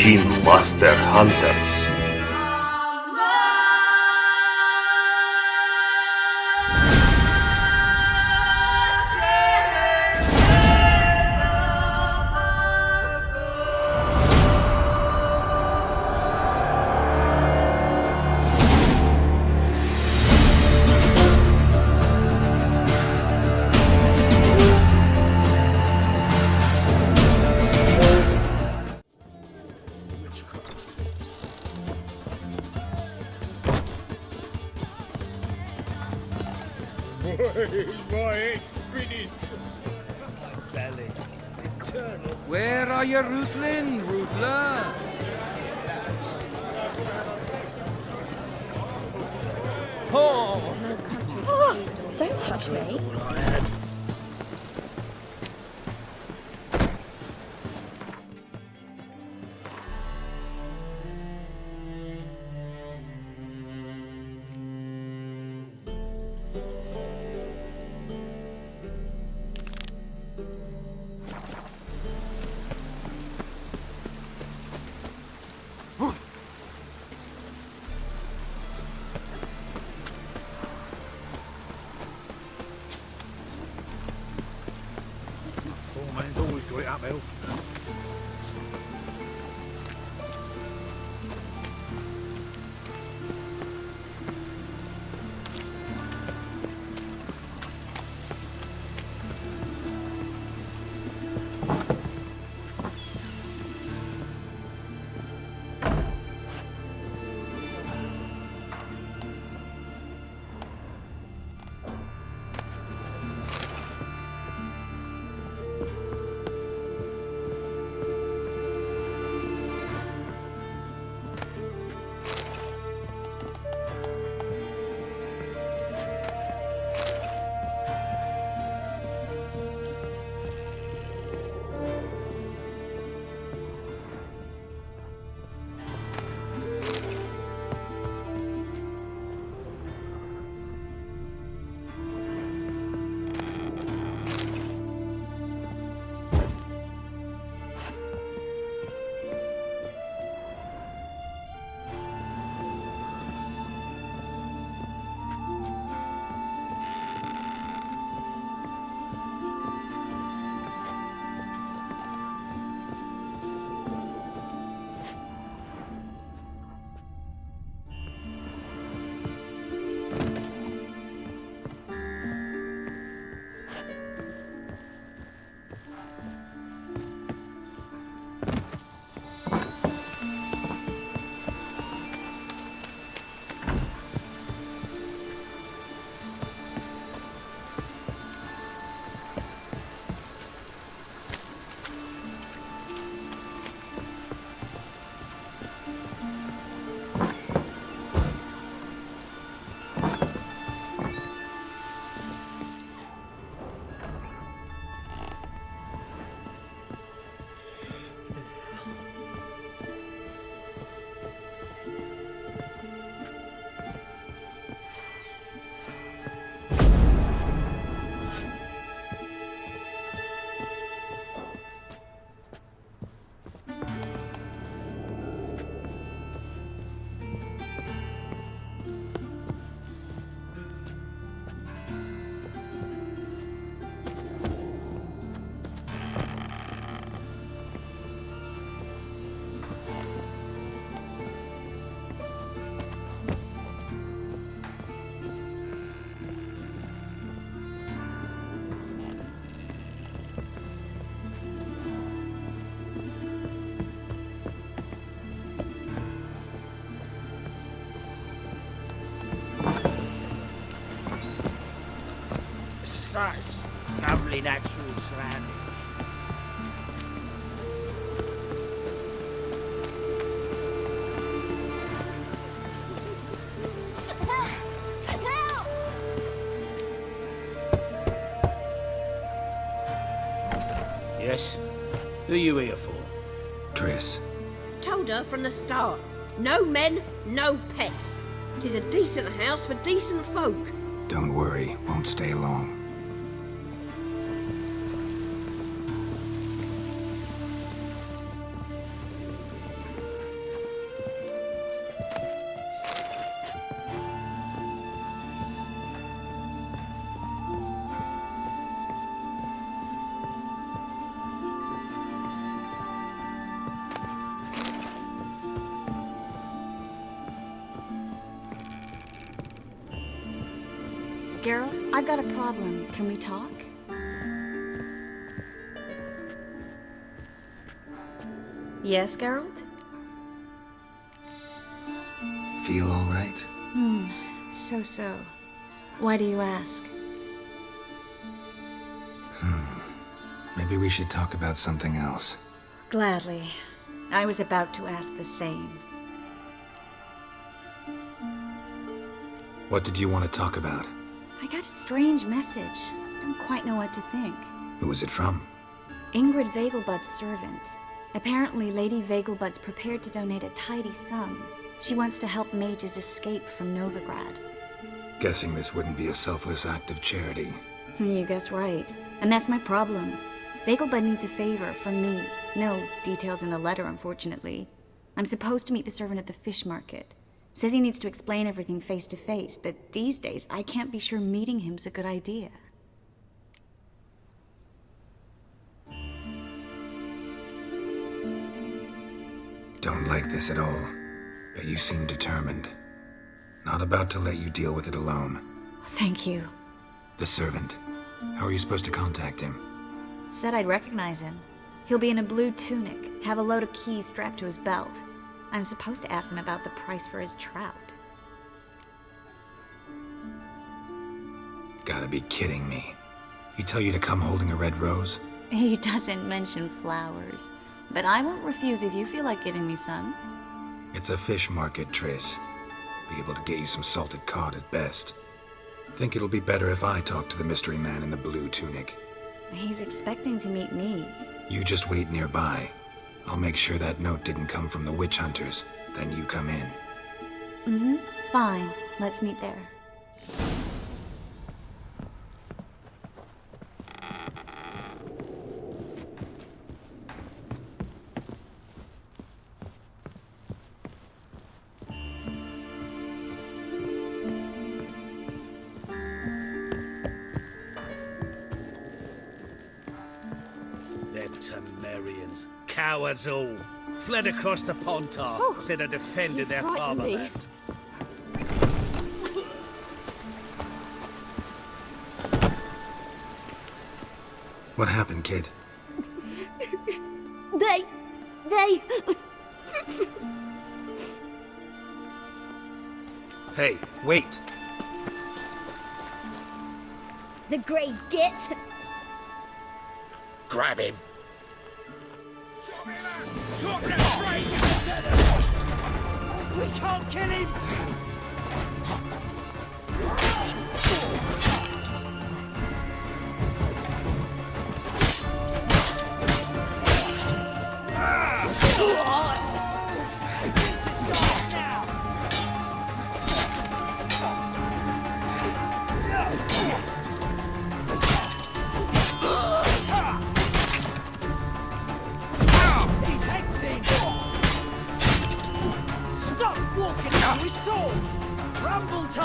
machine master hunters. Where are you, Ruthlin, Rutler? Oh, don't touch me. Man's always got it uphill. Such lovely natural surroundings. Help! Yes? Who are you here for? Triss. Told her from the start. No men, no pets. 'Tis a decent house for decent folk. Don't worry, won't stay long. Gerald, I've got a problem. Can we talk? Yes, Gerald? Feel all right? So. Why do you ask? Maybe we should talk about something else. Gladly. I was about to ask the same. What did you want to talk about? I got a strange message. I don't quite know what to think. Who was it from? Ingrid Vegelbud's servant. Apparently, Lady Vegelbud's prepared to donate a tidy sum. She wants to help mages escape from Novigrad. Guessing this wouldn't be a selfless act of charity. You guess right. And that's my problem. Vegelbud needs a favor from me. No details in the letter, unfortunately. I'm supposed to meet the servant at the fish market. Says he needs to explain everything face to face, but these days I can't be sure meeting him's a good idea. Don't like this at all, but you seem determined. Not about to let you deal with it alone. Thank you. The servant. How are you supposed to contact him? Said I'd recognize him. He'll be in a blue tunic, have a load of keys strapped to his belt. I'm supposed to ask him about the price for his trout. Gotta be kidding me. He tell you to come holding a red rose? He doesn't mention flowers, but I won't refuse if you feel like giving me some. It's a fish market, Triss. Be able to get you some salted cod at best. Think it'll be better if I talk to the mystery man in the blue tunic. He's expecting to meet me. You just wait nearby. I'll make sure that note didn't come from the witch hunters. Then you come in. Fine. Let's meet there. Them Temerians. Cowards all. Fled across the Pontar. Said they defended their fatherland. What happened, kid? They... Hey, wait! The Grey Git. Grab him. We can't kill him! He's hexing! Stop walking into his sword! Rumble time!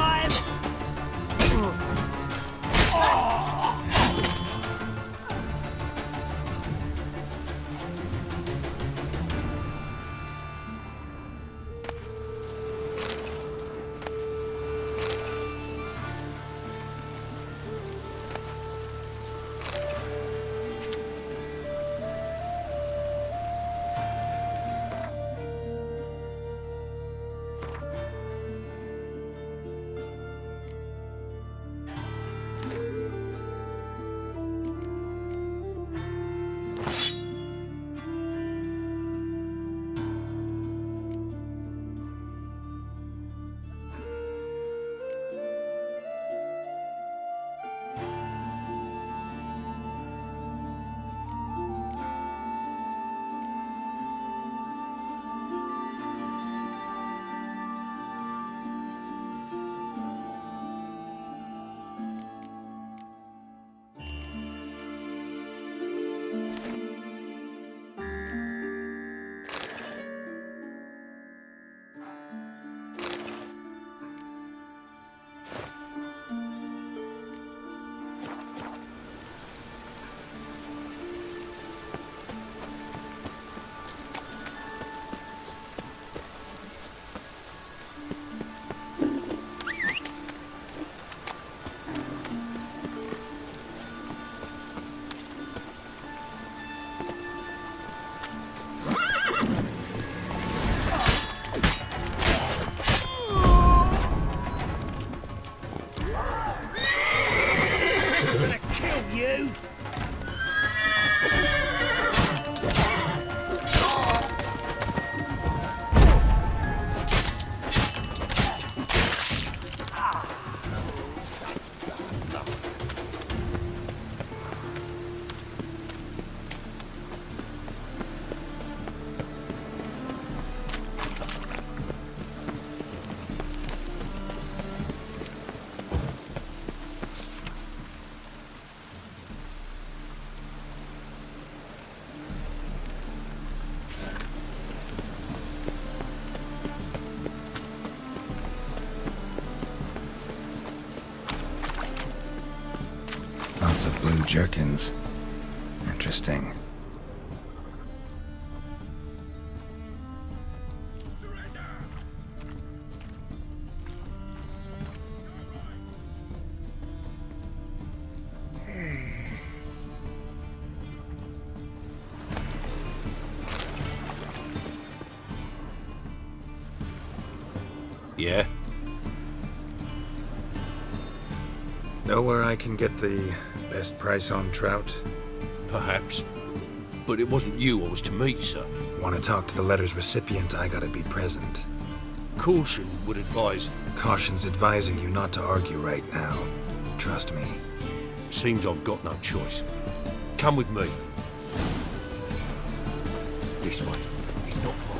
jerkins. Interesting. Yeah? Know where I can get the best price on trout? Perhaps. But it wasn't you I was to meet, sir. Want to talk to the letter's recipient, I gotta be present. Caution would advise. Caution's advising you not to argue right now. Trust me. Seems I've got no choice. Come with me. This way. It's not far.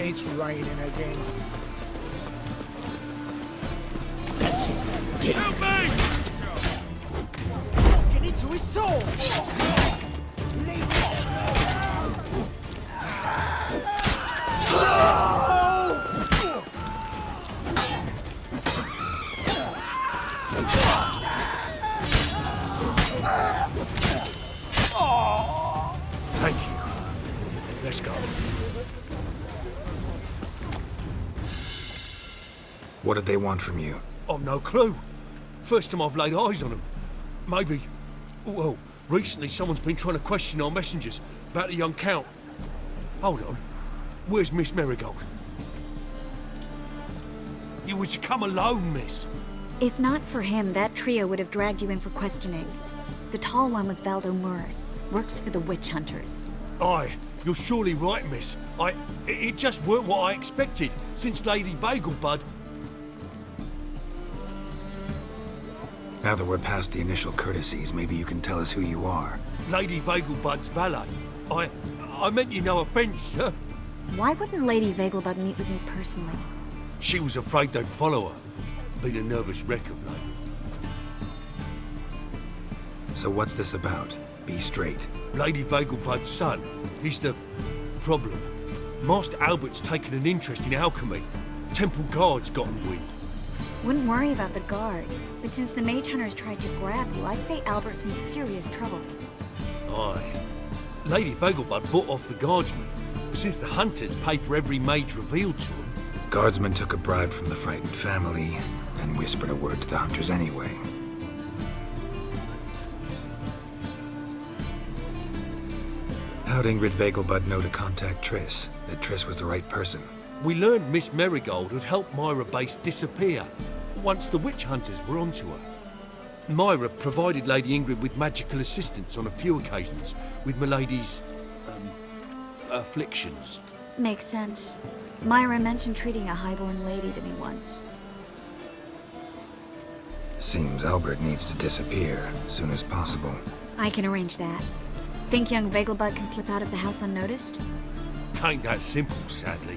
It's raining again. That's it. Get Help me! Walking into his sword! Thank you. Let's go. What did they want from you? I've no clue. First time I've laid eyes on them. Maybe... Well, recently someone's been trying to question our messengers about the young Count. Hold on. Where's Miss Marigold? You was to come alone, miss. If not for him, that trio would have dragged you in for questioning. The tall one was Valdo Murris, works for the witch hunters. Aye, you're surely right, miss. It just weren't what I expected, since Lady Vagelbud... Now that we're past the initial courtesies, maybe you can tell us who you are. Lady Vagelbud's valet. I meant you no offence, sir. Why wouldn't Lady Vagelbud meet with me personally? She was afraid they'd follow her. Been a nervous wreck of late. So what's this about? Be straight. Lady Vagelbud's son. He's the problem. Master Albert's taken an interest in alchemy. Temple Guard's gotten wind. Wouldn't worry about the guard, but since the mage hunters tried to grab you, I'd say Albert's in serious trouble. Aye. Lady Vagelbud bought off the guardsmen, but since the hunters pay for every mage revealed to them... Guardsmen took a bribe from the frightened family, and whispered a word to the hunters anyway. How'd Ingrid Vagelbud know to contact Triss? That Triss was the right person? We learned Miss Marigold had helped Myra Base disappear once the witch hunters were onto her. Myra provided Lady Ingrid with magical assistance on a few occasions with Milady's... afflictions. Makes sense. Myra mentioned treating a highborn lady to me once. Seems Albert needs to disappear as soon as possible. I can arrange that. Think young Vagelbud can slip out of the house unnoticed? Tain't that simple, sadly.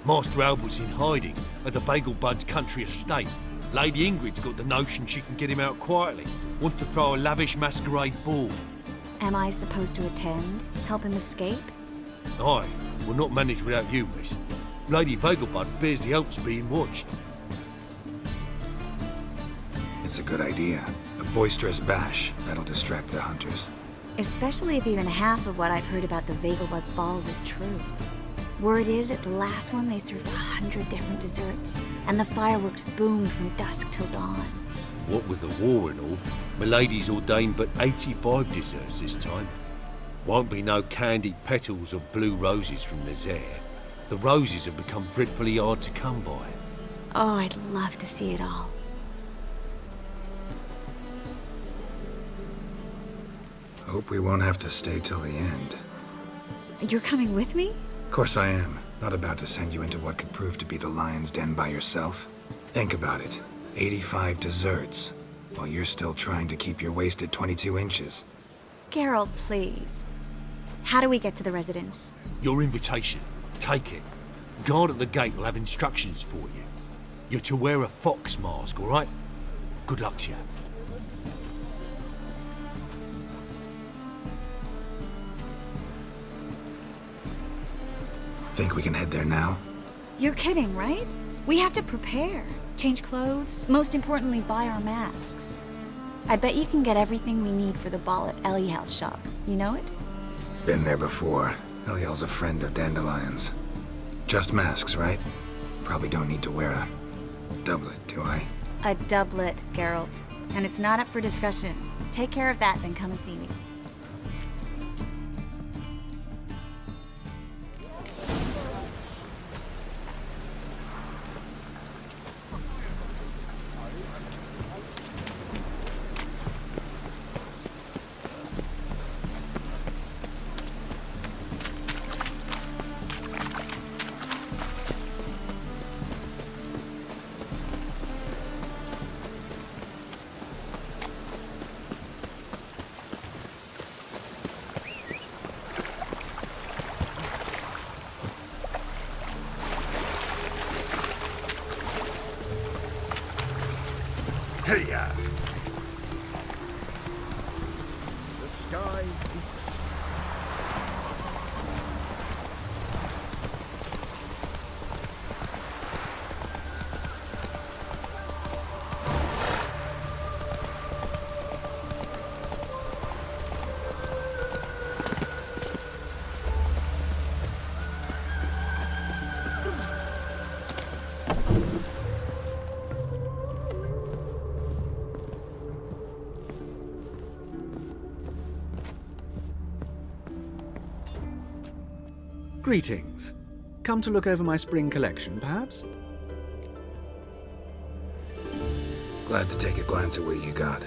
Master Albert's in hiding at the Vagelbud's country estate. Lady Ingrid's got the notion she can get him out quietly. Wants to throw a lavish masquerade ball. Am I supposed to attend? Help him escape? Aye, will not manage without you, miss. Lady Vagelbud fears the Alps being watched. It's a good idea. A boisterous bash that'll distract the hunters. Especially if even half of what I've heard about the Vagelbud's balls is true. Word is, at the last one they served 100 different desserts, and the fireworks boomed from dusk till dawn. What with the war and all, Milady's ordained but 85 desserts this time. Won't be no candied petals or blue roses from Nazaire. The roses have become dreadfully hard to come by. Oh, I'd love to see it all. Hope we won't have to stay till the end. You're coming with me? Of course I am. Not about to send you into what could prove to be the lion's den by yourself. Think about it. 85 desserts, while you're still trying to keep your waist at 22 inches. Geralt, please. How do we get to the residence? Your invitation. Take it. Guard at the gate will have instructions for you. You're to wear a fox mask, all right? Good luck to you. Think we can head there now? You're kidding, right? We have to prepare, change clothes, most importantly, buy our masks. I bet you can get everything we need for the ball at Eliel's shop. You know it? Been there before. Eliel's a friend of Dandelion's. Just masks, right? Probably don't need to wear a doublet, do I? A doublet, Geralt. And it's not up for discussion. Take care of that, then come and see me. Hey-ya! The sky weeps. Greetings. Come to look over my spring collection, perhaps? Glad to take a glance at what you got.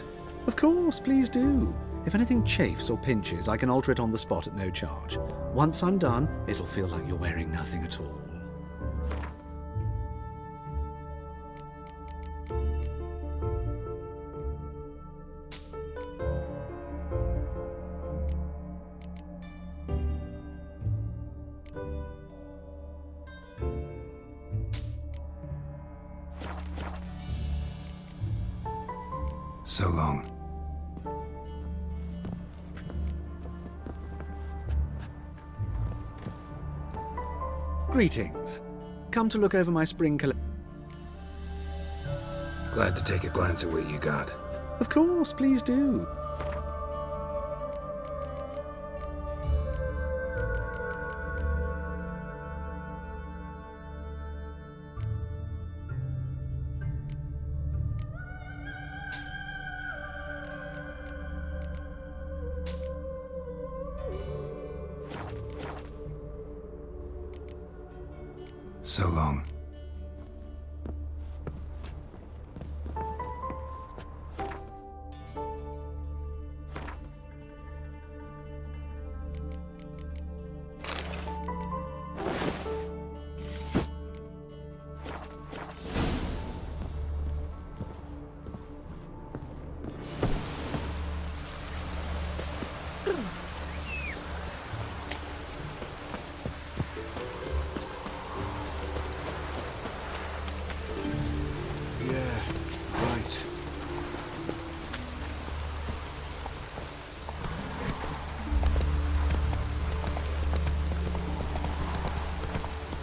Of course, please do. If anything chafes or pinches, I can alter it on the spot at no charge. Once I'm done, it'll feel like you're wearing nothing at all. So long. Greetings. Come to look over my spring collection. Glad to take a glance at what you got. Of course, please do. So long.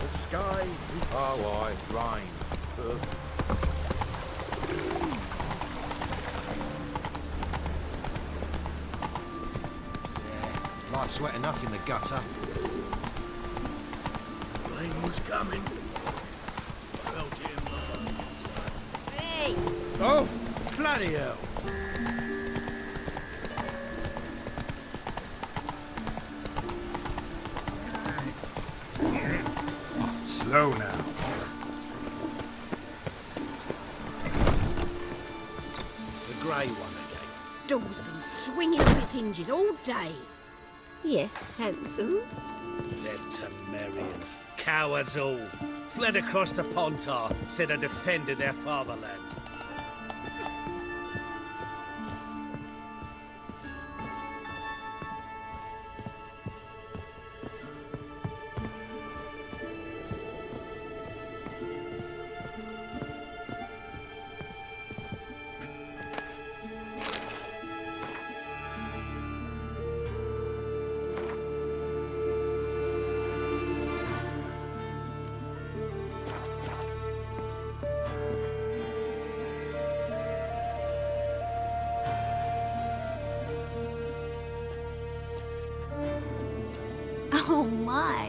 The sky weeps. Oh, aye, rain. Life's wet enough in the gutter. Rain was coming. Felt it in my lungs. Hey! Oh, bloody hell. Slow now. The grey one again. Door's been swinging off its hinges all day. Yes, handsome. Them Temerians. Cowards all. Fled across the Pontar, said I defended their fatherland.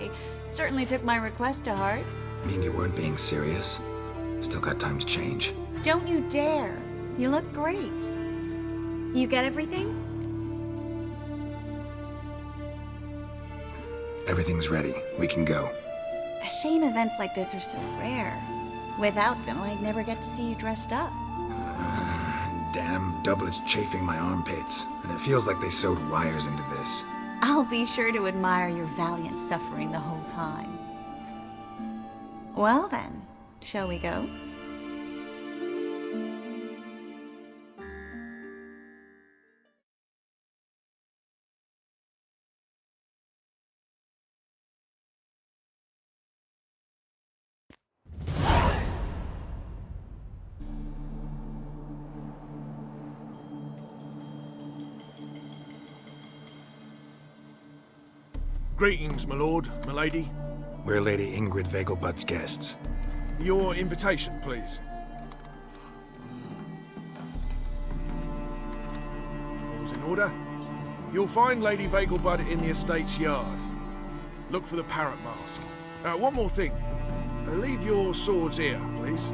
way. Certainly took my request to heart. Mean you weren't being serious? Still got time to change. Don't you dare. You look great. You get everything? Everything's ready. We can go. A shame events like this are so rare. Without them, I'd never get to see you dressed up. Damn doublet's chafing my armpits, and it feels like they sewed wires into this. I'll be sure to admire your valiant suffering the whole time. Well then, shall we go? Greetings, my lord, my lady. We're Lady Ingrid Vegelbud's guests. Your invitation, please. All's in order. You'll find Lady Vegelbud in the estate's yard. Look for the parrot mask. One more thing. Leave your swords here, please.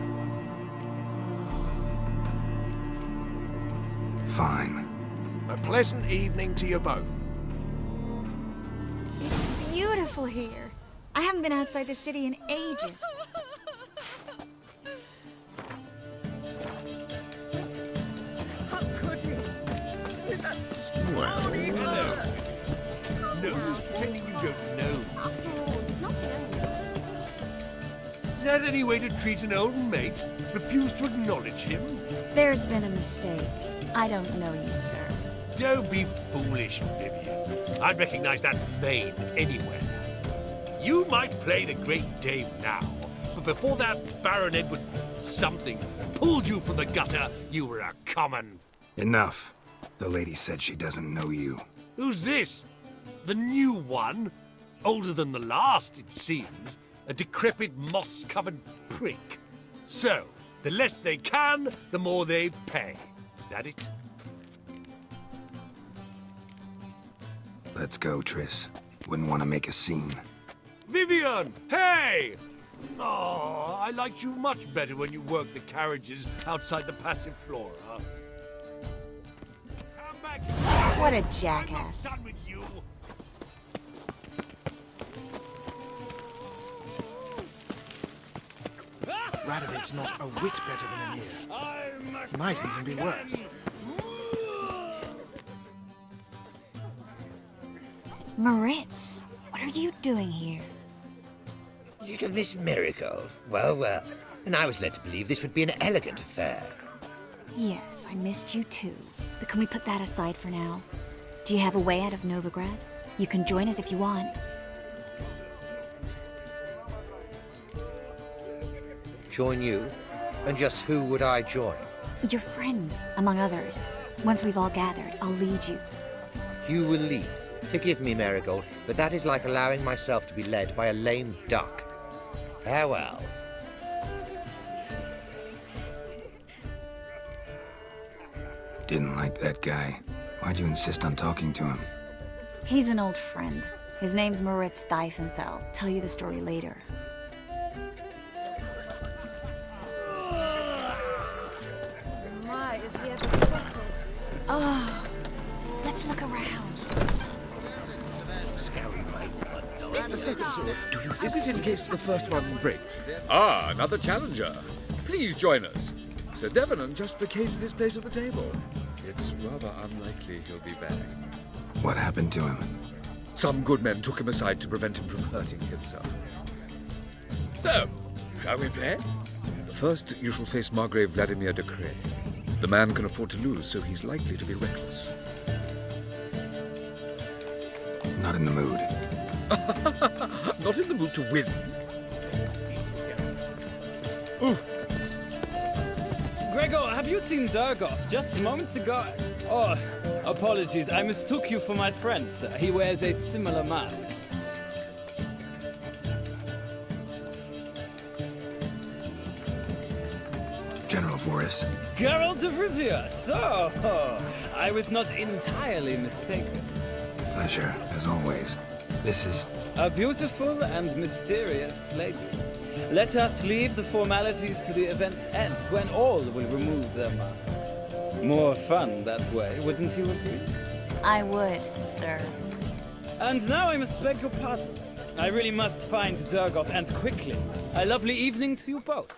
Fine. A pleasant evening to you both. It's beautiful here. I haven't been outside the city in ages. How could he? With that Well, hello. No use pretending you don't know. After all, he's not there. Is that any way to treat an old mate? Refuse to acknowledge him? There's been a mistake. I don't know you, sir. Don't be foolish, Vivian. I'd recognize that maid anywhere. You might play the great dame now, but before that Baron Edward something pulled you from the gutter, you were a common... Enough. The lady said she doesn't know you. Who's this? The new one? Older than the last, it seems. A decrepit, moss-covered prick. So, the less they can, the more they pay. Is that it? Let's go, Triss. Wouldn't want to make a scene. Vivian! Hey! Oh, I liked you much better when you worked the carriages outside the passive flora. Come back! What a I'm not jackass. done with you. Radovid's not a whit better than Emir. Might even be worse. Moritz, what are you doing here? Little Miss Miracle. Well, well. And I was led to believe this would be an elegant affair. Yes, I missed you too. But can we put that aside for now? Do you have a way out of Novigrad? You can join us if you want. Join you? And just who would I join? Your friends, among others. Once we've all gathered, I'll lead you. You will lead. Forgive me, Marigold, but that is like allowing myself to be led by a lame duck. Farewell. Didn't like that guy. Why'd you insist on talking to him? He's an old friend. His name's Moritz Diefenthal. Tell you the story later. My, is he ever settled? Oh, let's look around. Scary The second sword. Is it in case the first one breaks? Ah, another challenger. Please join us. Sir Devenant just vacated his place at the table. It's rather unlikely he'll be back. What happened to him? Some good men took him aside to prevent him from hurting himself. So, shall we play? First, you shall face Margrave Vladimir de Cray. The man can afford to lose, so he's likely to be reckless. Not in the mood. Not in the mood to win. Gregor, have you seen Durgoff? Just moments ago. Oh, apologies. I mistook you for my friend, sir. He wears a similar mask. General Voris. Geralt of Rivia. So, I was not entirely mistaken. Pleasure, as always. This is... A beautiful and mysterious lady. Let us leave the formalities to the event's end, when all will remove their masks. More fun that way, wouldn't you agree? I would, sir. And now I must beg your pardon. I really must find Durgoff, and quickly. A lovely evening to you both.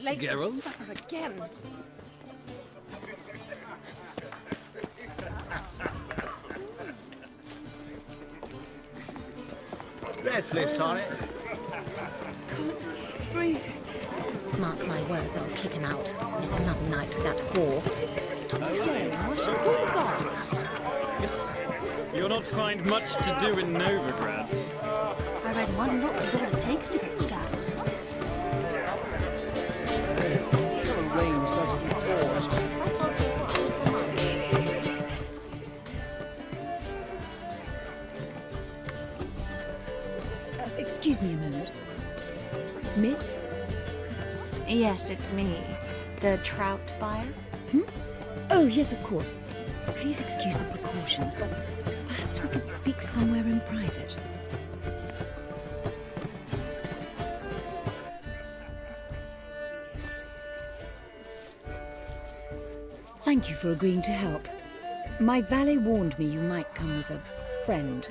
Late for Geralt? supper again. Dreadfully sorry. Breathe. Mark my words, I'll kick him out. It's another night with that whore. Stop staring. What should call the gods? You'll not find much to do in Novigrad. I read one look is all it takes to get scabs. Rains doesn't pause. Excuse me a moment. Miss? Yes, it's me. The trout buyer? Oh, yes, of course. Please excuse the precautions, but perhaps we could speak somewhere in private. Thank you for agreeing to help. My valet warned me you might come with a friend.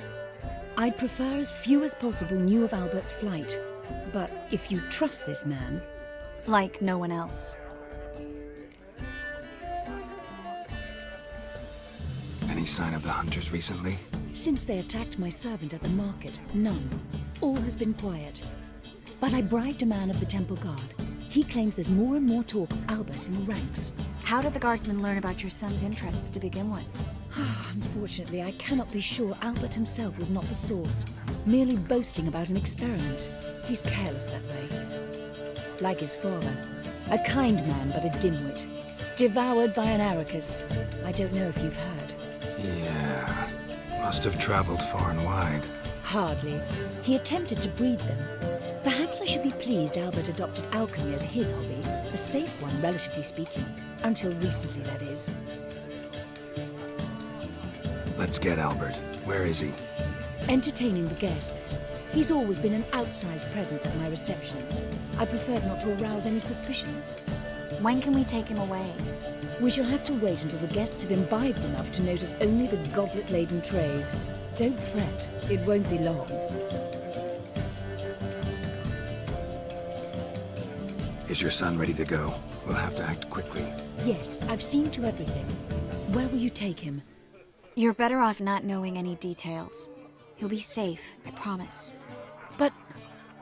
I'd prefer as few as possible knew of Albert's flight. But if you trust this man... Like no one else. Any sign of the hunters recently? Since they attacked my servant at the market, none. All has been quiet. But I bribed a man of the Temple Guard. He claims there's more and more talk of Albert in the ranks. How did the guardsmen learn about your son's interests to begin with? Unfortunately, I cannot be sure Albert himself was not the source, merely boasting about an experiment. He's careless that way. Like his father, a kind man but a dimwit. Devoured by an Arrakis. I don't know if you've heard. Yeah. Must have traveled far and wide. Hardly. He attempted to breed them. Perhaps I should be pleased Albert adopted alchemy as his hobby. A safe one, relatively speaking. Until recently, that is. Let's get Albert. Where is he? Entertaining the guests. He's always been an outsized presence at my receptions. I preferred not to arouse any suspicions. When can we take him away? We shall have to wait until the guests have imbibed enough to notice only the goblet-laden trays. Don't fret, it won't be long. Is your son ready to go? We'll have to act quickly. Yes, I've seen to everything. Where will you take him? You're better off not knowing any details. He'll be safe, I promise. But...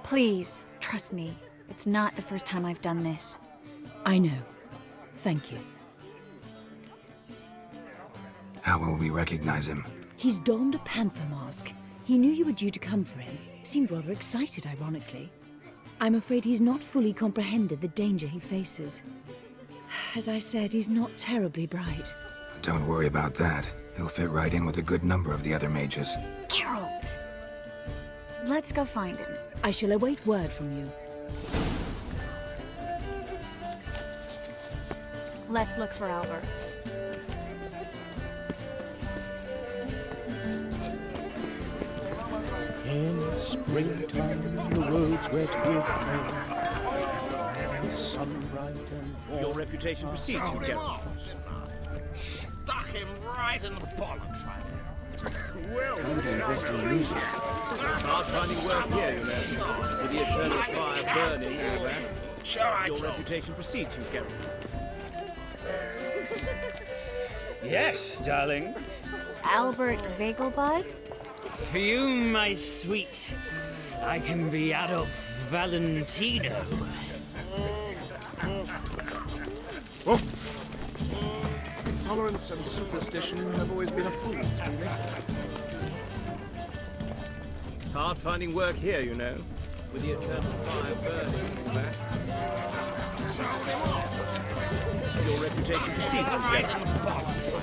Please, trust me. It's not the first time I've done this. I know. Thank you. How will we recognize him? He's donned a panther mask. He knew you were due to come for him. Seemed rather excited, ironically. I'm afraid he's not fully comprehended the danger he faces. As I said, he's not terribly bright. Don't worry about that. He'll fit right in with a good number of the other mages. Geralt! Let's go find him. I shall await word from you. Let's look for Albert. In springtime, the roads wet with rain. The sun bright and warm. Your reputation precedes you, Geralt. Stuck him right in the bollocks right here. Well, hard finding work here, you know. With the eternal fire burning and all that. Your reputation precedes you, Geralt. Yes, darling. Albert Vegelbud? For you, my sweet, I can be Adolf Valentino. Oh. Tolerance and superstition have always been a fool's remit. Hard finding work here, you know. With the eternal fire burning and all that. Your reputation precedes you, Geralt.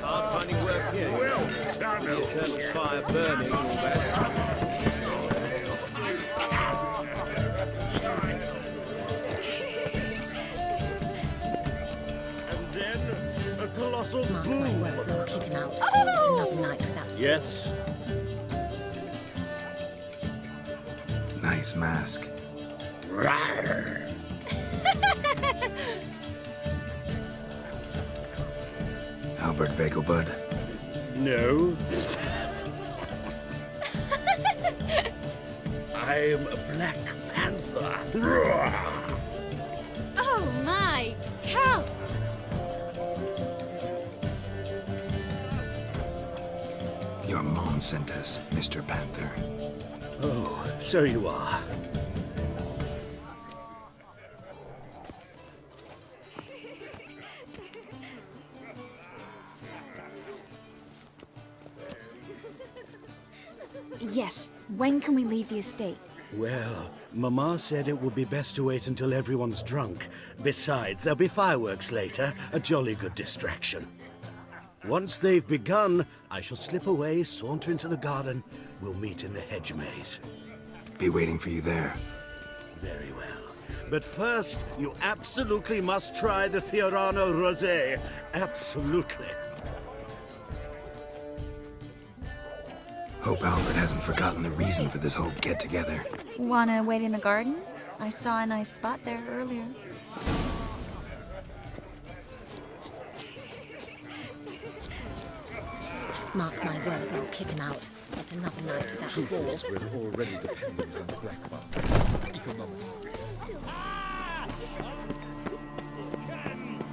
Hard finding work here, you know. With the eternal fire burning and all that. Colossal Mark my words, I'll kick him out. Oh! It's another night without... Yes. Nice mask. Rawr. Albert Vegelbud? No. I'm a Black Panther. Oh my, Count! Your mom sent us, Mr. Panther. Oh, so you are. Yes, when can we leave the estate? Well, Mama said it would be best to wait until everyone's drunk. Besides, there'll be fireworks later, a jolly good distraction. Once they've begun, I shall slip away, saunter into the garden. We'll meet in the hedge maze. Be waiting for you there. Very well. But first, you absolutely must try the Fiorano Rosé. Absolutely. Hope Albert hasn't forgotten the reason for this whole get-together. Wanna wait in the garden? I saw a nice spot there earlier. Mark my words, I'll kick him out. It's another night without a ball. We're already dependent on the black market. Economic.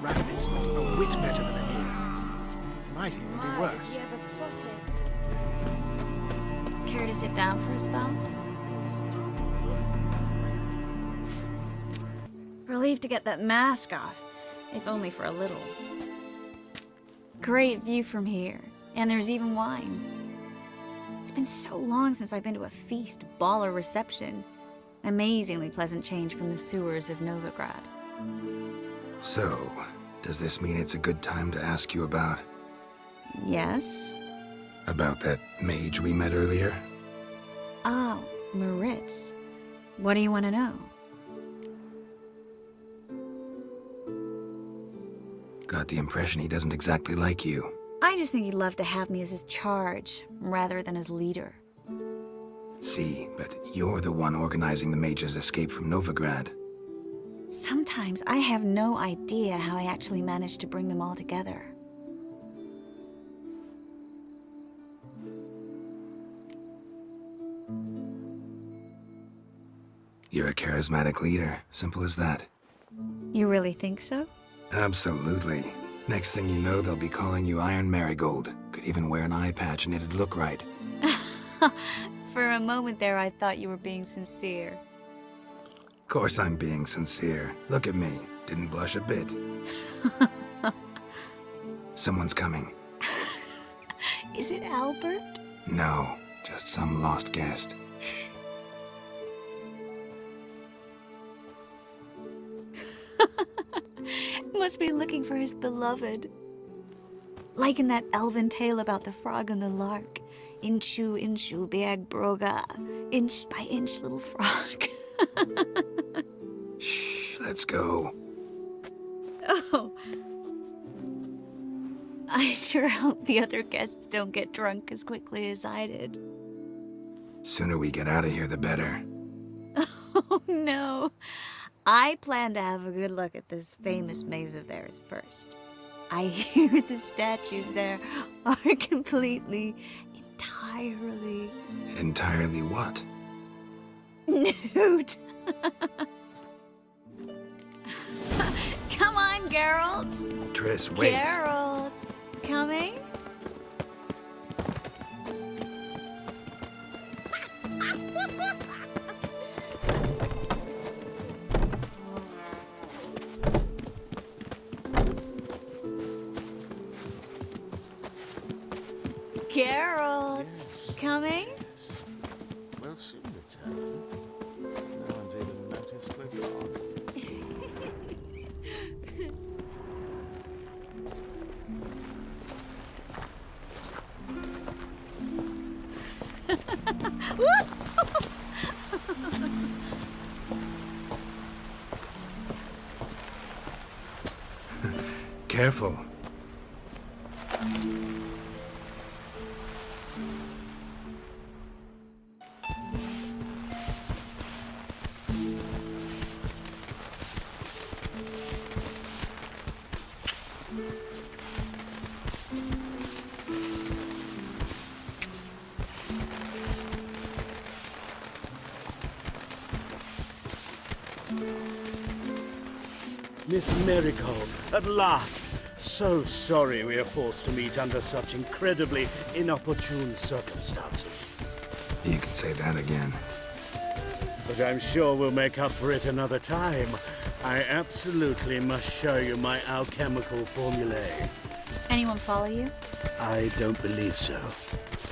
Rabbit's not a whit better than Amir. Might even be worse. Care to sit down for a spell? Relieved to get that mask off, if only for a little. Great view from here, and there's even wine. It's been so long since I've been to a feast, ball, or reception. Amazingly pleasant change from the sewers of Novigrad. So, does this mean it's a good time to ask you about... Yes? About that mage we met earlier? Oh, Moritz. What do you want to know? Got the impression he doesn't exactly like you. I just think he'd love to have me as his charge, rather than as leader. See, but you're the one organizing the mage's escape from Novigrad. Sometimes I have no idea how I actually managed to bring them all together. You're a charismatic leader. Simple as that. You really think so? Absolutely. Next thing you know, they'll be calling you Iron Marigold. Could even wear an eye patch and it'd look right. For a moment there, I thought you were being sincere. Of course I'm being sincere. Look at me. Didn't blush a bit. Someone's coming. Is it Albert? No, just some lost guest. Shh. Must be looking for his beloved. Like in that elven tale about the frog and the lark. Inchu, inchu, biag broga. Inch by inch, little frog. Shh, let's go. Oh. I sure hope the other guests don't get drunk as quickly as I did. Sooner we get out of here, the better. Oh, no. I plan to have a good look at this famous maze of theirs first. I hear the statues there are completely, entirely... Entirely what? Nude. Come on, Geralt. Triss, wait. Geralt, coming? Geralt, Yes. coming? Yes. We'll soon return. No one's even noticed we're gone. Careful. Miss Marigold, at last! So sorry we are forced to meet under such incredibly inopportune circumstances. You can say that again. But I'm sure we'll make up for it another time. I absolutely must show you my alchemical formulae. Anyone follow you? I don't believe so.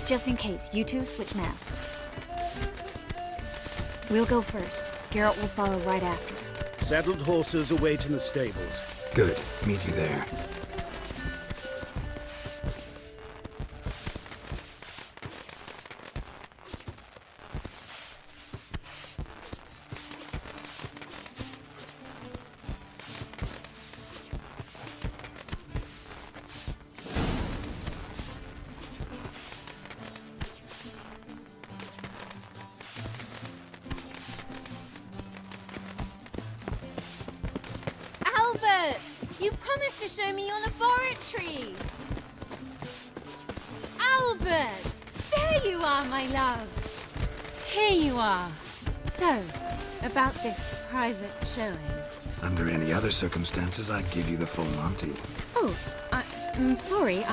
Just in case, you two switch masks. We'll go first. Geralt will follow right after. Saddled horses await in the stables. Good. Meet you there. Albert! You promised to show me your laboratory! Albert! There you are, my love! Here you are. So, about this private showing. Under any other circumstances, I'd give you the full Monty. Oh, I'm sorry,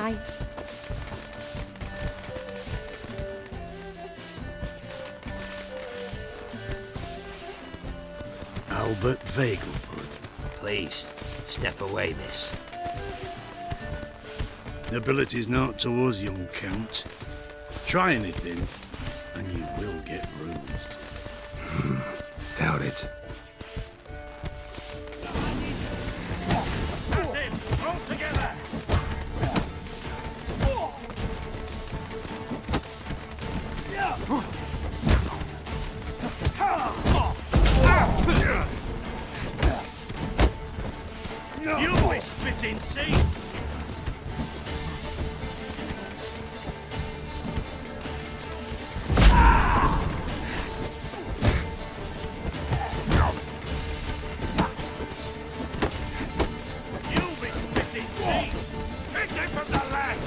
Albert Vegelbud. Please, step away, miss. Nobility's not towards young Count. Try anything, and you will get bruised. Doubt it. That's it! All together! You'll be spitting teeth! You'll be spitting teeth! Hit him from the left!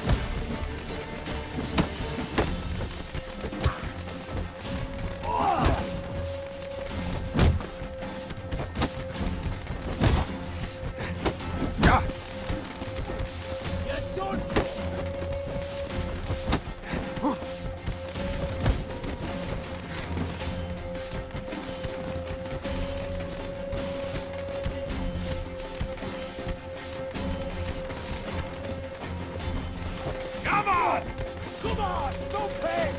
Come on! Come on! Don't pay!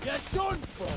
You're done for!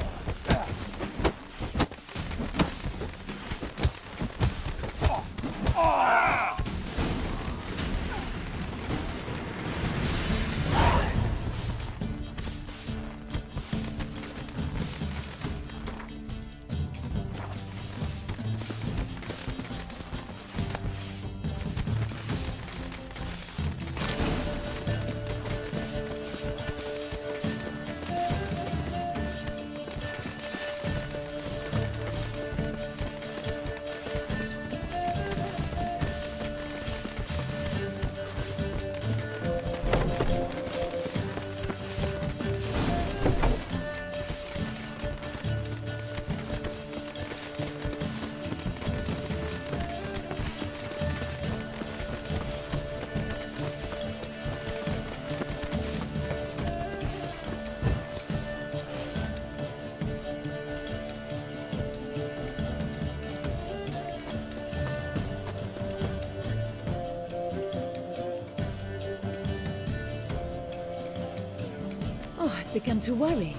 Oh, I've begun to worry.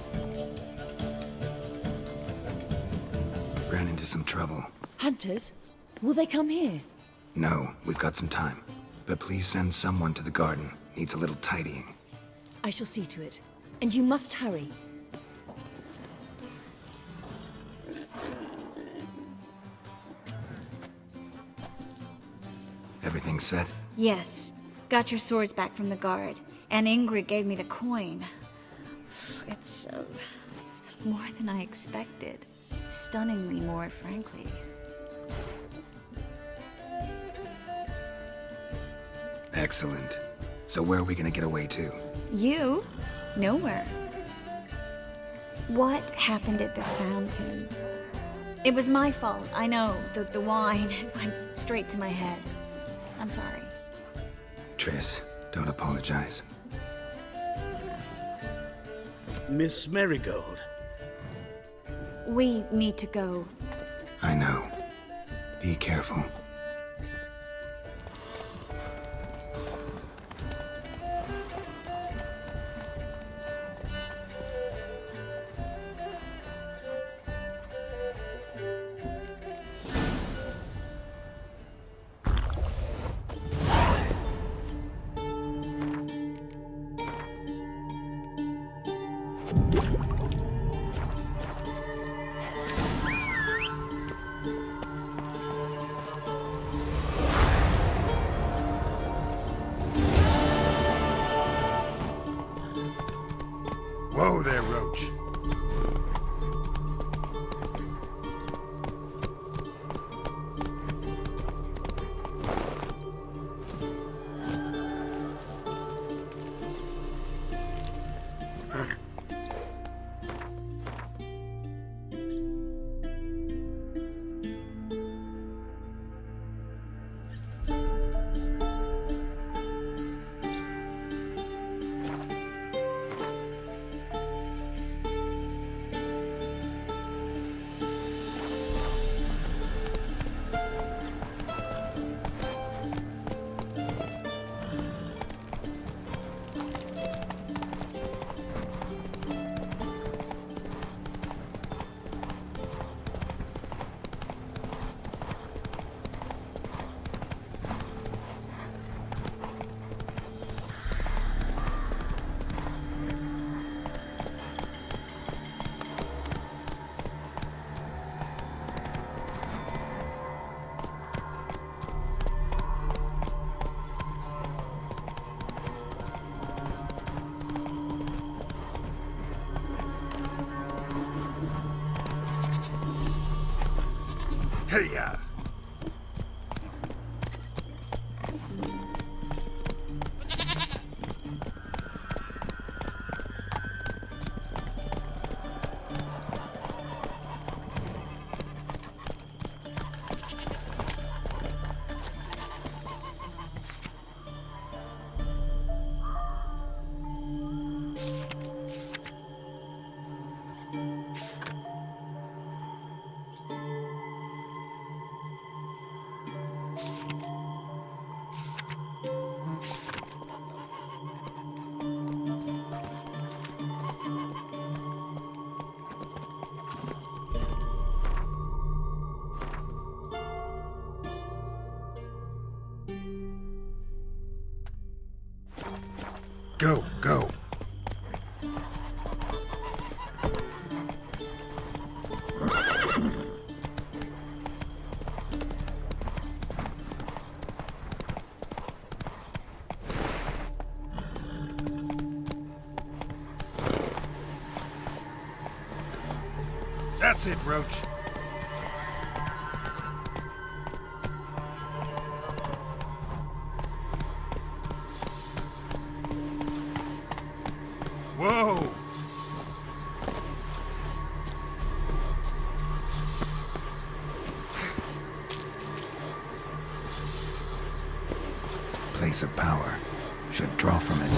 Ran into some trouble. Hunters? Will they come here? No, we've got some time. But please send someone to the garden. Needs a little tidying. I shall see to it. And you must hurry. Everything set? Yes. Got your swords back from the guard. And Ingrid gave me the coin. It's more than I expected. Stunningly more, frankly. Excellent. So where are we gonna get away to? You? Nowhere. What happened at the fountain? It was my fault, I know. The wine went straight to my head. I'm sorry. Triss, don't apologize. Miss Marigold. We need to go. I know. Be careful. Whoa there, Roach. Hey-ya! Go, go. That's it, Roach. Whoa! Place of power. Should draw from it.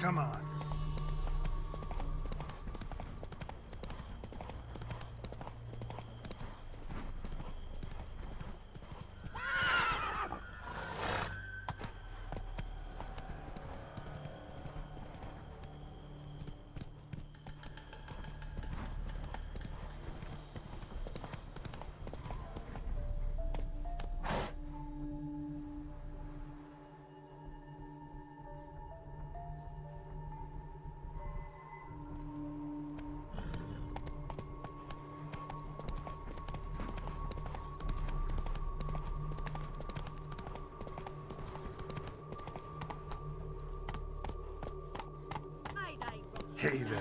Come on. Hey there.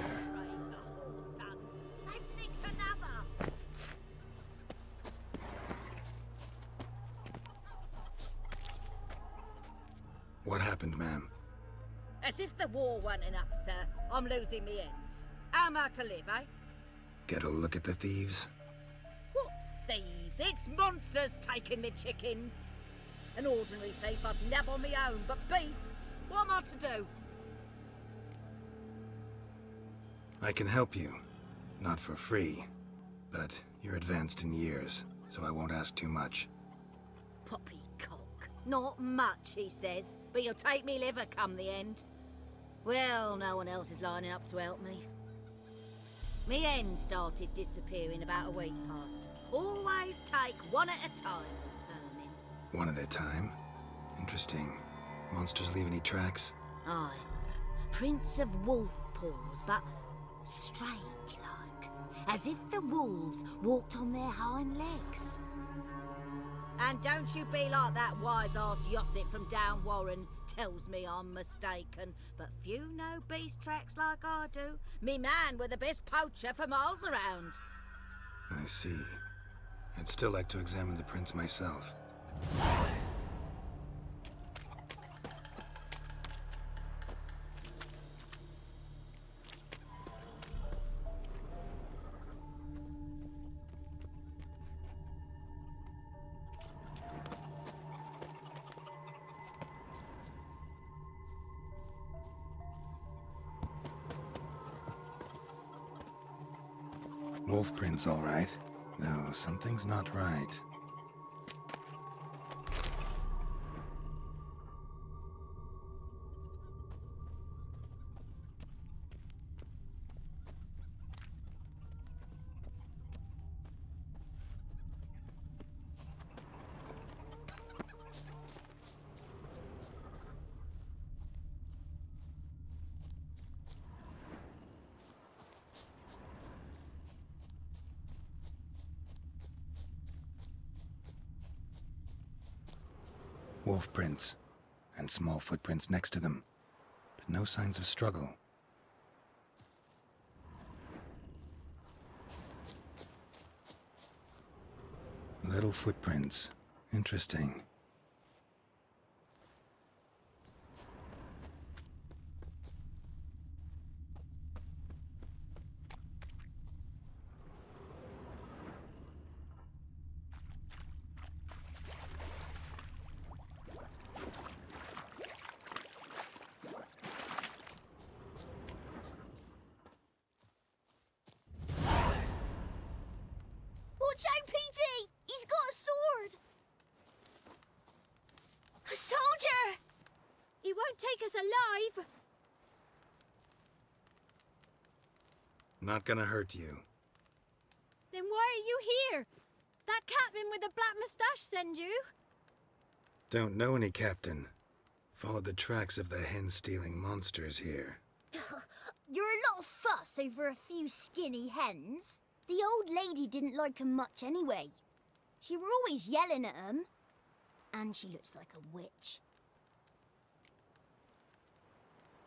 What happened, ma'am? As if the war weren't enough, sir. I'm losing me ends. How am I to live, eh? Get a look at the thieves? What thieves? It's monsters taking me chickens. An ordinary thief I'd nab on my own, but beasts? What am I to do? I can help you. Not for free. But you're advanced in years, so I won't ask too much. Poppycock. Not much, he says, but you'll take me liver come the end. Well, no one else is lining up to help me. Me hen started disappearing about a week past. Always take one at a time, vermin. One at a time? Interesting. Monsters leave any tracks? Aye. Prints of wolf paws, but strange-like. As if the wolves walked on their hind legs. And don't you be like that wise-ass Yossit from down Warren. Tells me I'm mistaken. But few know beast tracks like I do. Me man were the best poacher for miles around. I see. I'd still like to examine the prints myself. Wolf prints, all right. Though something's not right. Wolf prints, and small footprints next to them, but no signs of struggle. Little footprints. Interesting. Watch out, Petey! He's got a sword! A soldier! He won't take us alive! Not gonna hurt you. Then why are you here? That captain with the black moustache send you? Don't know any captain. Followed the tracks of the hen-stealing monsters here. You're a lot of fuss over a few skinny hens. The old lady didn't like 'em much anyway. She were always yelling at 'em. And she looks like a witch.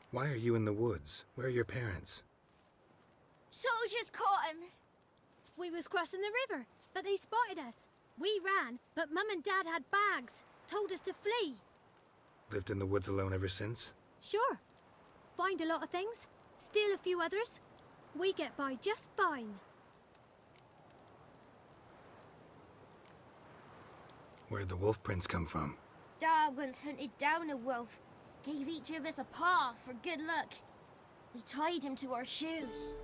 Why are you in the woods? Where are your parents? Soldiers caught 'em. We was crossing the river, but they spotted us. We ran, but Mum and Dad had bags. Told us to flee. Lived in the woods alone ever since? Sure. Find a lot of things, steal a few others. We get by just fine. Where'd the wolf prints come from? Dad once hunted down a wolf. Gave each of us a paw for good luck. We tied him to our shoes.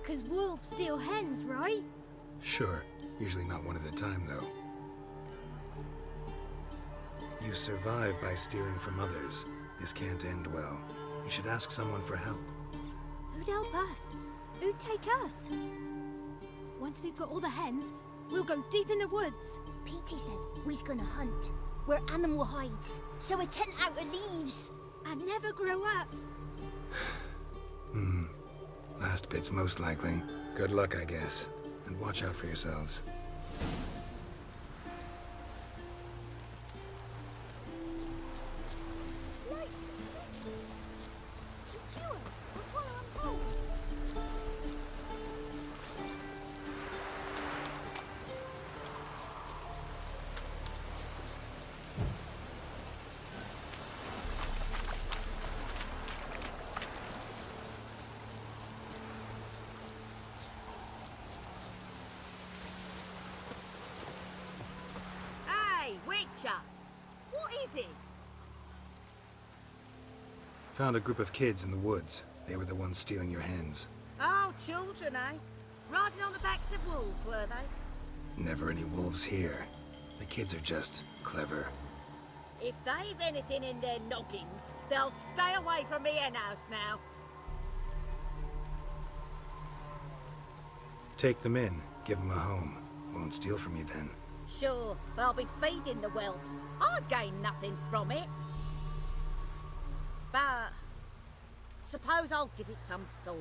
'Cause wolves steal hens, right? Sure. Usually not one at a time, though. You survive by stealing from others. This can't end well. You should ask someone for help. Who'd help us? Who'd take us? Once we've got all the hens, we'll go deep in the woods. Petey says we's gonna hunt. We're animal hides, so a tent out of leaves. And never grow up. Last bit's most likely. Good luck, I guess. And watch out for yourselves. Witcher! What is it? Found a group of kids in the woods. They were the ones stealing your hens. Oh, children, eh? Riding on the backs of wolves, were they? Never any wolves here. The kids are just clever. If they've anything in their noggins, they'll stay away from me hen house now. Take them in. Give them a home. Won't steal from you then. Sure, but I'll be feeding the whelps. I gain nothing from it. But suppose I'll give it some thought.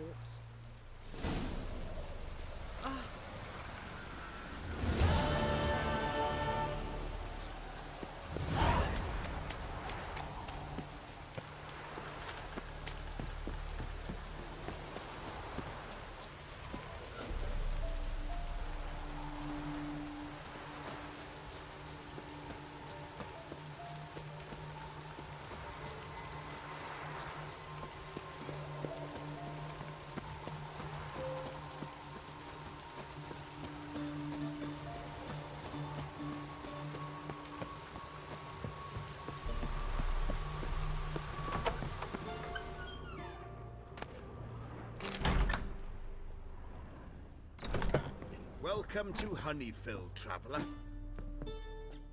Welcome to Honeyfield, traveller.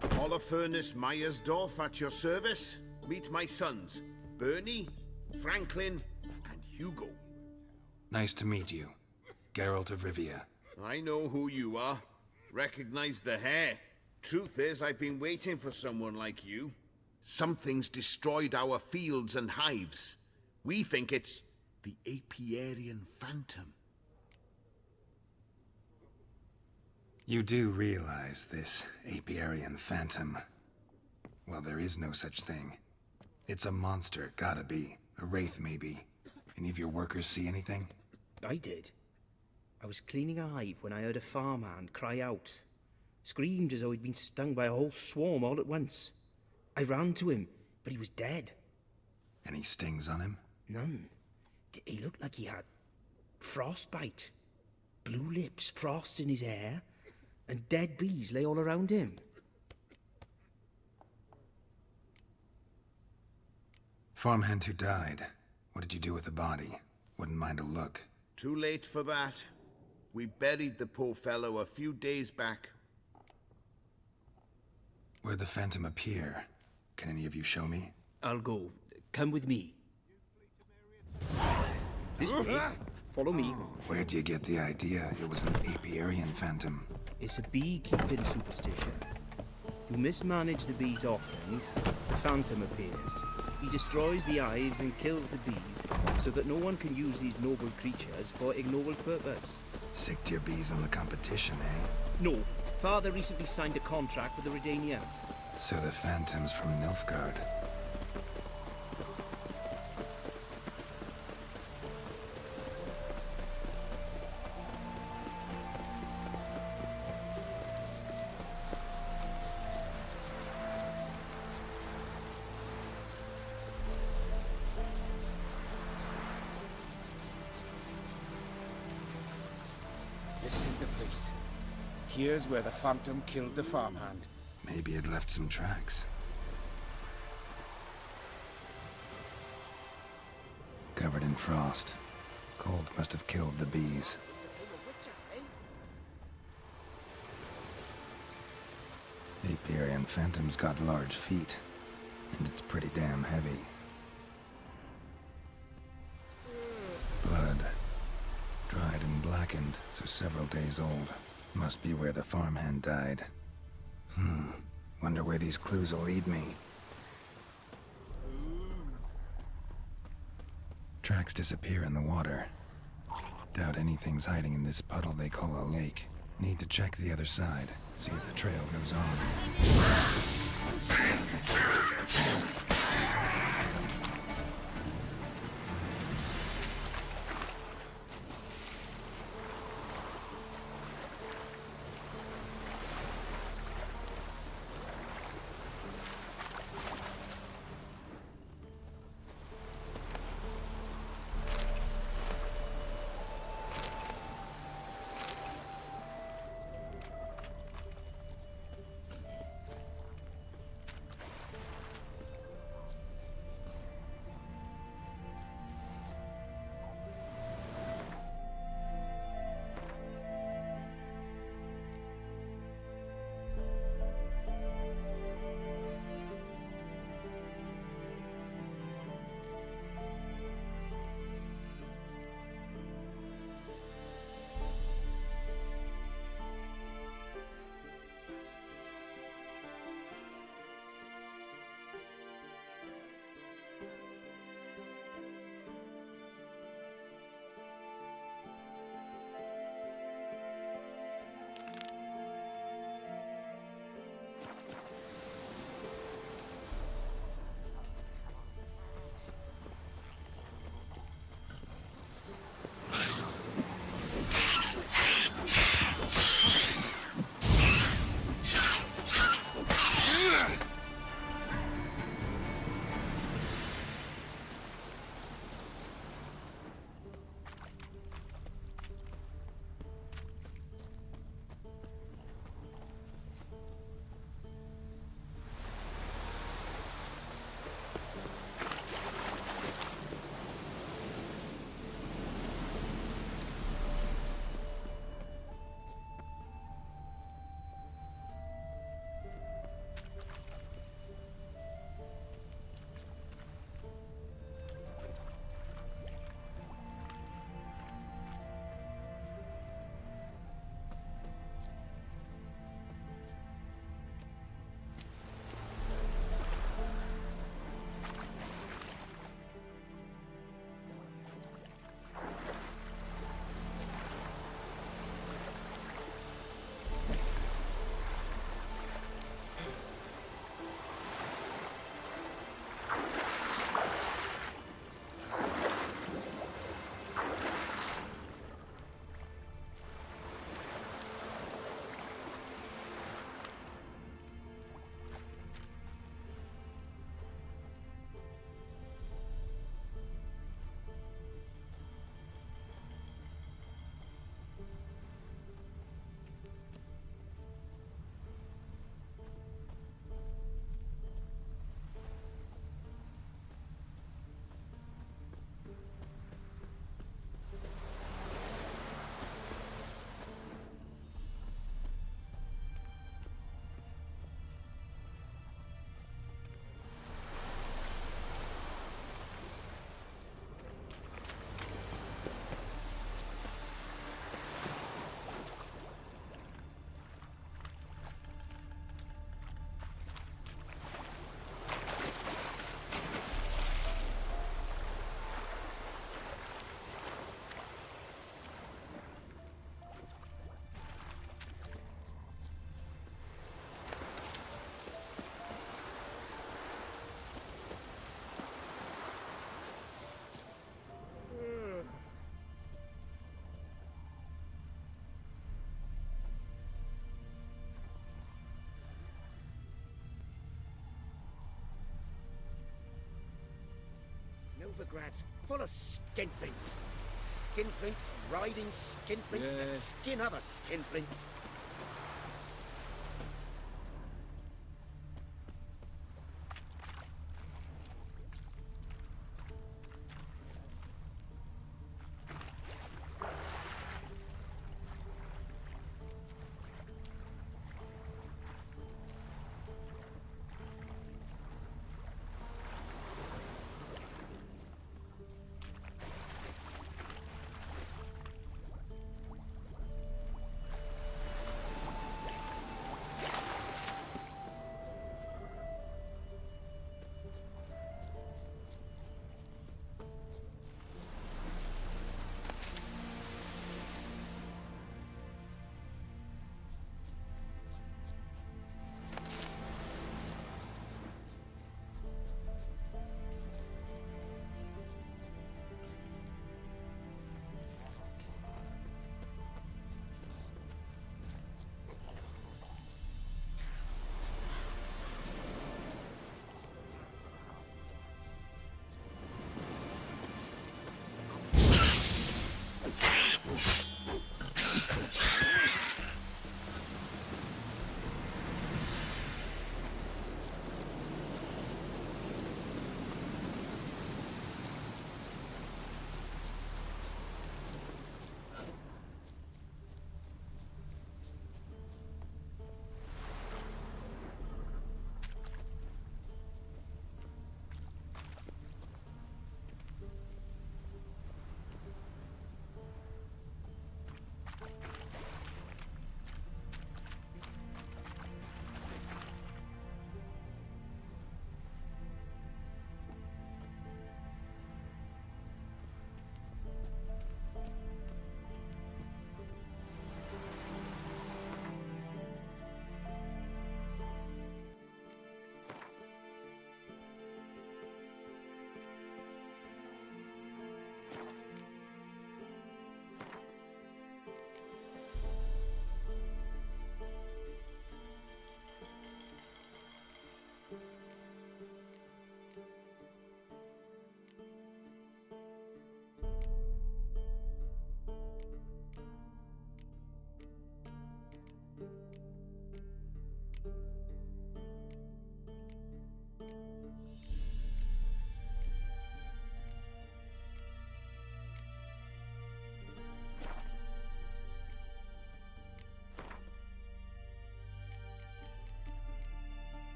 Holofernes Myersdorf at your service. Meet my sons, Bernie, Franklin, and Hugo. Nice to meet you. Geralt of Rivia. I know who you are. Recognize the hair. Truth is, I've been waiting for someone like you. Something's destroyed our fields and hives. We think it's the Apiarian Phantom. You do realize this Apiarian Phantom? Well, there is no such thing. It's a monster, gotta be. A wraith, maybe. Any of your workers see anything? I did. I was cleaning a hive when I heard a farmhand cry out. Screamed as though he'd been stung by a whole swarm all at once. I ran to him, but he was dead. Any stings on him? None. He looked like he had frostbite. Blue lips, frost in his hair, and dead bees lay all around him. Farmhand who died. What did you do with the body? Wouldn't mind a look. Too late for that. We buried the poor fellow a few days back. Where'd the Phantom appear? Can any of you show me? I'll go. Come with me. This way. Follow me. Where'd you get the idea it was an Apiarian Phantom? It's a beekeeping superstition. You mismanage the bees' offerings, the Phantom appears. He destroys the hives and kills the bees, so that no one can use these noble creatures for ignoble purpose. Sicked your bees on the competition, eh? No. Father recently signed a contract with the Redanians. So the Phantom's from Nilfgaard. This is the place. Here's where the Phantom killed the farmhand. Maybe it left some tracks. covered in frost. Cold must have killed the bees. The Apiarian Phantom's got large feet, and it's pretty damn heavy. Blood. Dried and blackened, so several days old. Must be where the farmhand died. Wonder where these clues will lead me. Tracks disappear in the water. Doubt anything's hiding in this puddle they call a lake. Need to check the other side, see if the trail goes on. Novigrad's full of skinflints. Skinflints riding skinflints to skin other skinflints.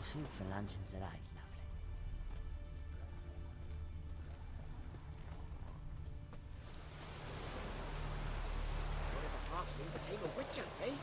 suit for luncheons at 8, lovely. Whatever passed me became a witcher, eh?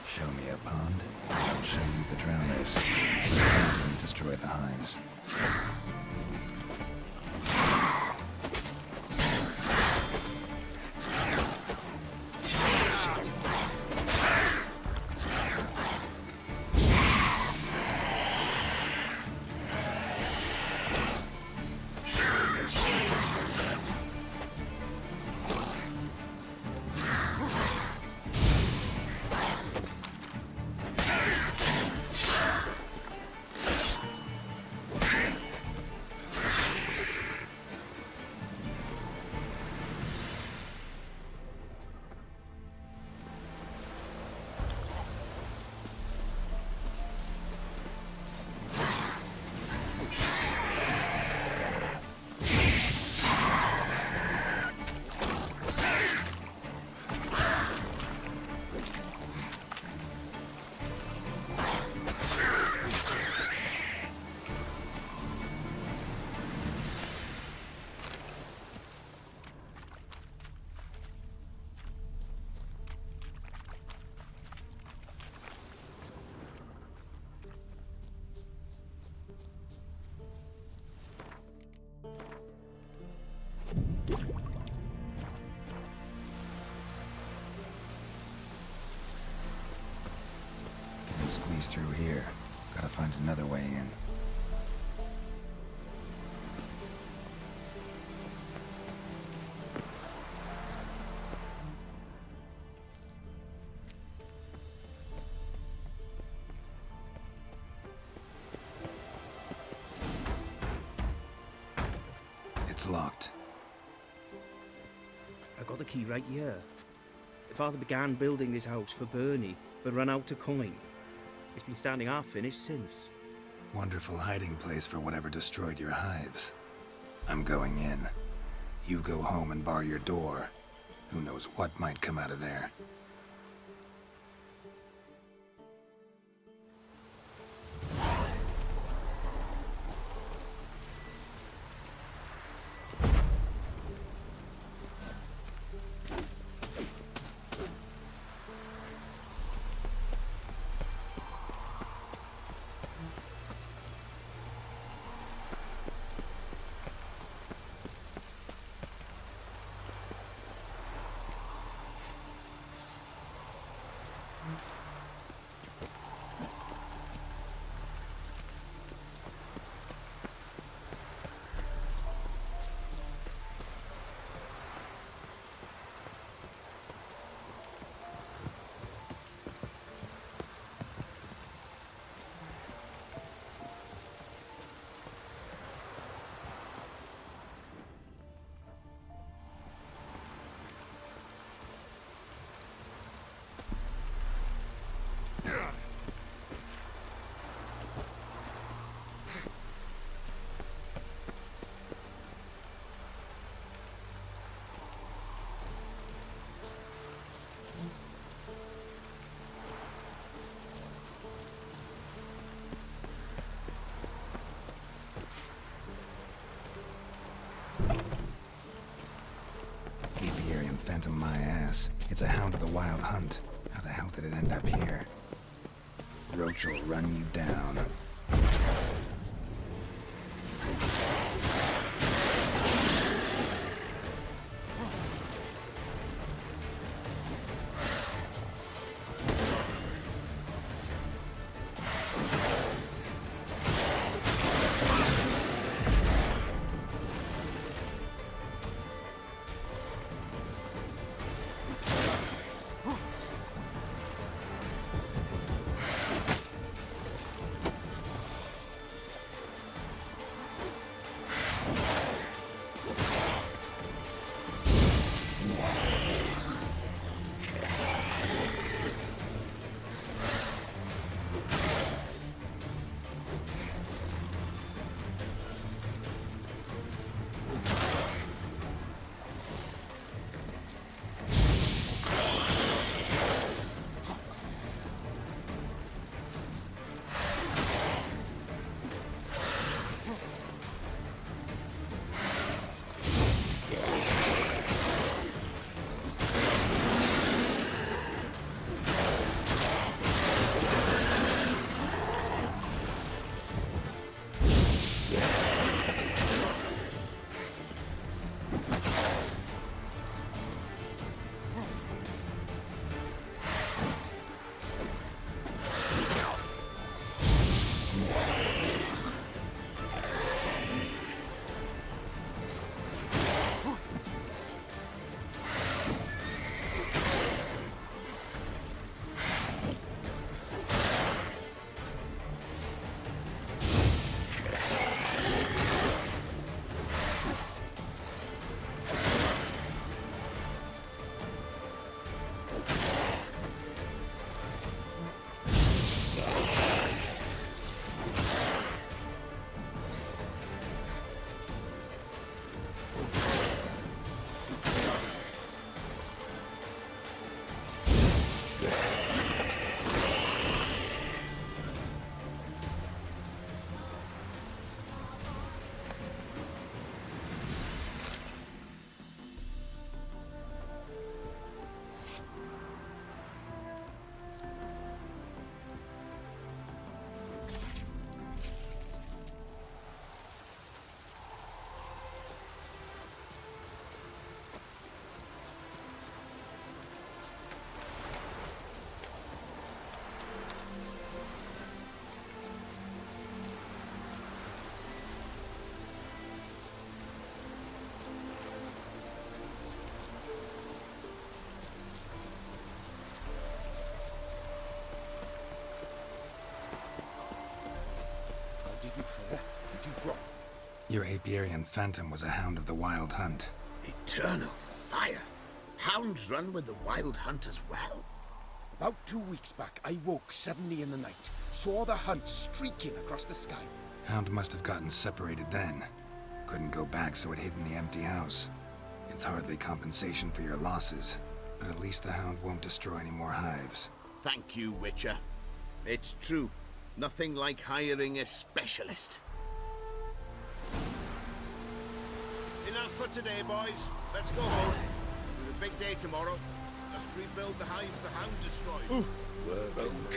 Show me a pond, I'll show you the drowners. And destroy the hives. Squeeze through here. Gotta find another way in. It's locked. I got the key right here. The father began building this house for Bernie, but ran out of coin. It's been standing half finished since. Wonderful hiding place for whatever destroyed your hives. I'm going in. You go home and bar your door. Who knows what might come out of there. It's a hound of the Wild Hunt. How the hell did it end up here? Roach will run you down. Did you drop? Your Apiarian Phantom was a hound of the Wild Hunt. Eternal fire. Hounds run with the Wild Hunt as well. About 2 weeks back, I woke suddenly in the night, saw the hunt streaking across the sky. Hound must have gotten separated then. Couldn't go back, so it hid in the empty house. It's hardly compensation for your losses, but at least the hound won't destroy any more hives. Thank you, Witcher. It's true. Nothing like hiring a specialist. Enough for today, boys. Let's go home. It's a big day tomorrow. Let's rebuild the hives the hound destroyed. We're rogue.